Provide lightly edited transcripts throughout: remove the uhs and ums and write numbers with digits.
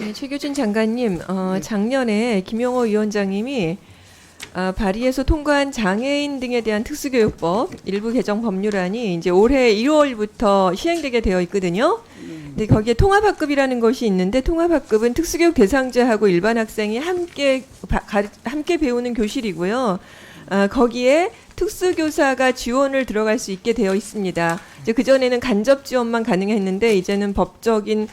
네, 최규진 장관님, 작년에 김용호 위원장님이 발의해서 통과한 장애인 등에 대한 특수교육법 일부 개정 법률안이 이제 올해 1월부터 시행되게 되어 있거든요. 근데 거기에 통합학급이라는 것이 있는데 통합학급은 특수교육 대상자하고 일반 학생이 함께 배우는 교실이고요. 거기에 특수교사가 지원을 들어갈 수 있게 되어 있습니다. 이제 그전에는 간접 지원만 가능했는데 이제는 법적인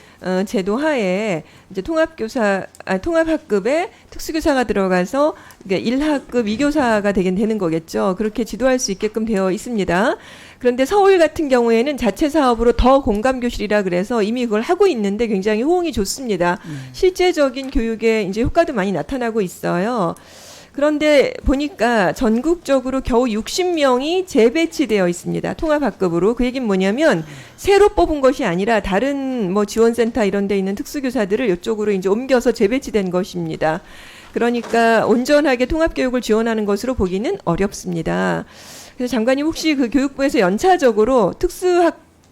제도 하에 이제 통합학급에 특수교사가 들어가서 1학급 2교사가 되는 거겠죠. 그렇게 지도할 수 있게끔 되어 있습니다. 그런데 서울 같은 경우에는 자체 사업으로 더 공감교실이라 그래서 이미 그걸 하고 있는데 굉장히 호응이 좋습니다. 실제적인 교육에 이제 효과도 많이 나타나고 있어요. 그런데 보니까 전국적으로 겨우 60명이 재배치되어 있습니다. 통합학급으로. 그 얘기는 뭐냐면 새로 뽑은 것이 아니라 다른 뭐 지원센터 이런 데 있는 특수교사들을 이쪽으로 이제 옮겨서 재배치된 것입니다. 그러니까 온전하게 통합교육을 지원하는 것으로 보기는 어렵습니다. 그래서 장관님 혹시 그 교육부에서 연차적으로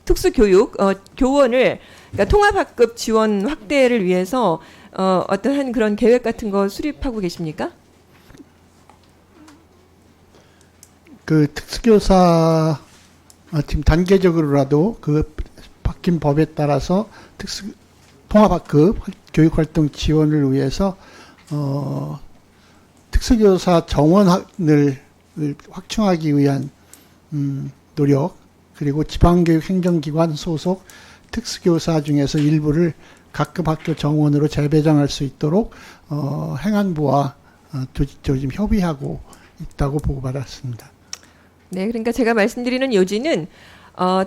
특수교육 교원을 그러니까 통합학급 지원 확대를 위해서 어떠한 그런 계획 같은 거 수립하고 계십니까? 그 특수교사 지금 단계적으로라도 그 바뀐 법에 따라서 통합학급 교육활동 지원을 위해서 특수교사 정원을 확충하기 위한 노력, 그리고 지방교육행정기관 소속 특수교사 중에서 일부를 각급 학교 정원으로 재배정할 수 있도록 행안부와 조직 협의하고 있다고 보고받았습니다. 네, 그러니까 제가 말씀드리는 요지는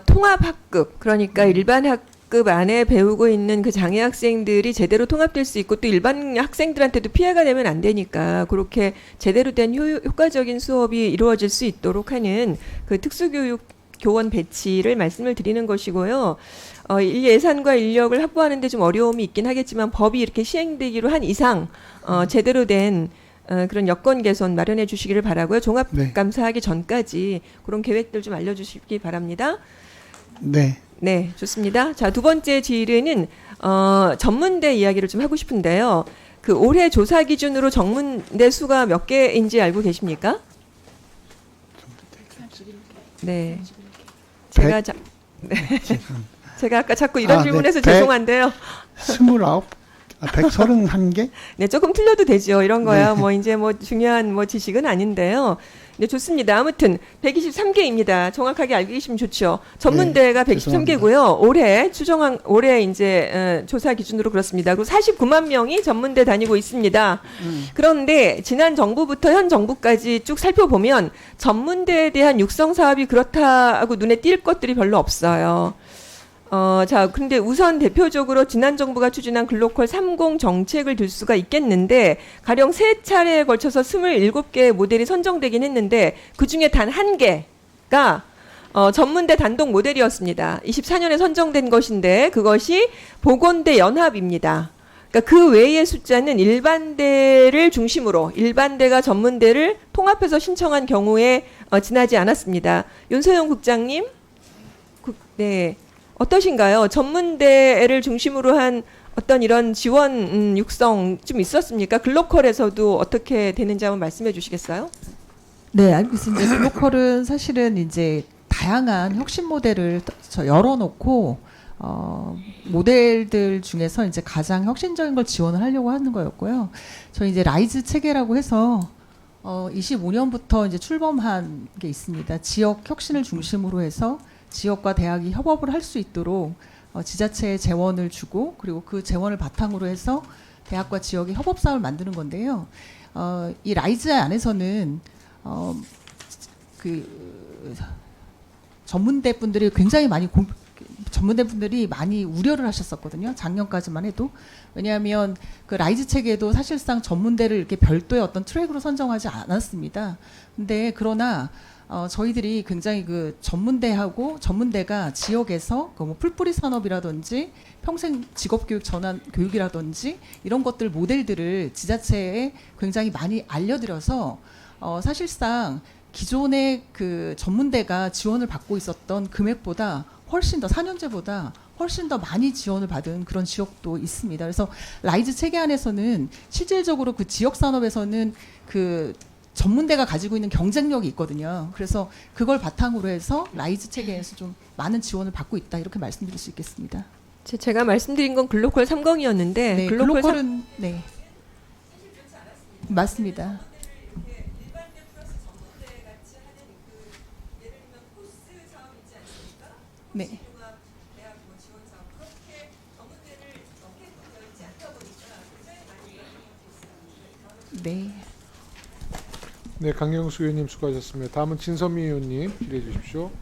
통합학급, 그러니까 일반 학급 안에 배우고 있는 그 장애 학생들이 제대로 통합될 수 있고 또 일반 학생들한테도 피해가 되면 안 되니까 그렇게 제대로 된 효과적인 수업이 이루어질 수 있도록 하는 그 특수교육 교원 배치를 말씀을 드리는 것이고요. 이 예산과 인력을 확보하는 데 좀 어려움이 있긴 하겠지만 법이 이렇게 시행되기로 한 이상 제대로 된 그런 여건 개선 마련해 주시기를 바라고요. 종합감사하기 전까지 그런 계획들 좀 알려주시기 바랍니다. 네. 네, 좋습니다. 자, 두 번째 질의는 전문대 이야기를 좀 하고 싶은데요. 그 올해 조사 기준으로 전문대 수가 몇 개인지 알고 계십니까? 네. 제가 아까 자꾸 이런 질문해서 죄송한데요. 29, 131개? 네, 조금 틀려도 되죠. 이런 거야. 뭐 이제 뭐 중요한 뭐 지식은 아닌데요. 네, 좋습니다. 아무튼 123개입니다. 정확하게 알고 계시면 좋죠. 전문대가 네, 123개고요. 올해 이제 조사 기준으로 그렇습니다. 그리고 49만 명이 전문대 다니고 있습니다. 그런데 지난 정부부터 현 정부까지 쭉 살펴보면 전문대에 대한 육성 사업이 그렇다고 눈에 띌 것들이 별로 없어요. 자, 근데 우선 대표적으로 지난 정부가 추진한 글로컬 30 정책을 들 수가 있겠는데, 가령 3차례에 걸쳐서 27개의 모델이 선정되긴 했는데, 그 중에 단 한 개가, 전문대 단독 모델이었습니다. 24년에 선정된 것인데, 그것이 보건대 연합입니다. 그러니까 그 외의 숫자는 일반대를 중심으로, 일반대가 전문대를 통합해서 신청한 경우에 지나지 않았습니다. 윤소영 국장님? 네. 어떠신가요? 전문대를 중심으로 한 어떤 이런 지원 육성 좀 있었습니까? 글로컬에서도 어떻게 되는지 한번 말씀해 주시겠어요? 네, 알겠습니다. 글로컬은 사실은 이제 다양한 혁신 모델을 열어놓고 모델들 중에서 이제 가장 혁신적인 걸 지원을 하려고 하는 거였고요. 저희 이제 라이즈 체계라고 해서 25년부터 이제 출범한 게 있습니다. 지역 혁신을 중심으로 해서 지역과 대학이 협업을 할 수 있도록 지자체에 재원을 주고, 그리고 그 재원을 바탕으로 해서 대학과 지역의 협업 사업을 만드는 건데요. 이 라이즈 안에서는 그 전문대 분들이 굉장히 많이 전문대 분들이 많이 우려를 하셨었거든요. 작년까지만 해도. 왜냐하면 그 라이즈 체계도 사실상 전문대를 이렇게 별도의 어떤 트랙으로 선정하지 않았습니다. 근데 그러나 저희들이 굉장히 그 전문대가 지역에서 그 뭐 풀뿌리 산업이라든지 평생 직업교육 전환 교육이라든지 이런 것들 모델들을 지자체에 굉장히 많이 알려드려서 사실상 기존의 그 전문대가 지원을 받고 있었던 금액보다 훨씬 더 4년제보다 훨씬 더 많이 지원을 받은 그런 지역도 있습니다. 그래서 라이즈 체계 안에서는 실질적으로 그 지역 산업에서는 그 전문대가 가지고 있는 경쟁력이 있거든요. 그래서 그걸 바탕으로 해서 라이즈 체계에서 좀 많은 지원을 받고 있다 이렇게 말씀드릴 수 있겠습니다. 제가 말씀드린 건 글로컬 30이었는데 네, 글로컬은 네 맞습니다. 네. 네. 네, 강경수 의원님 수고하셨습니다. 다음은 진선미 의원님 질의해 주십시오.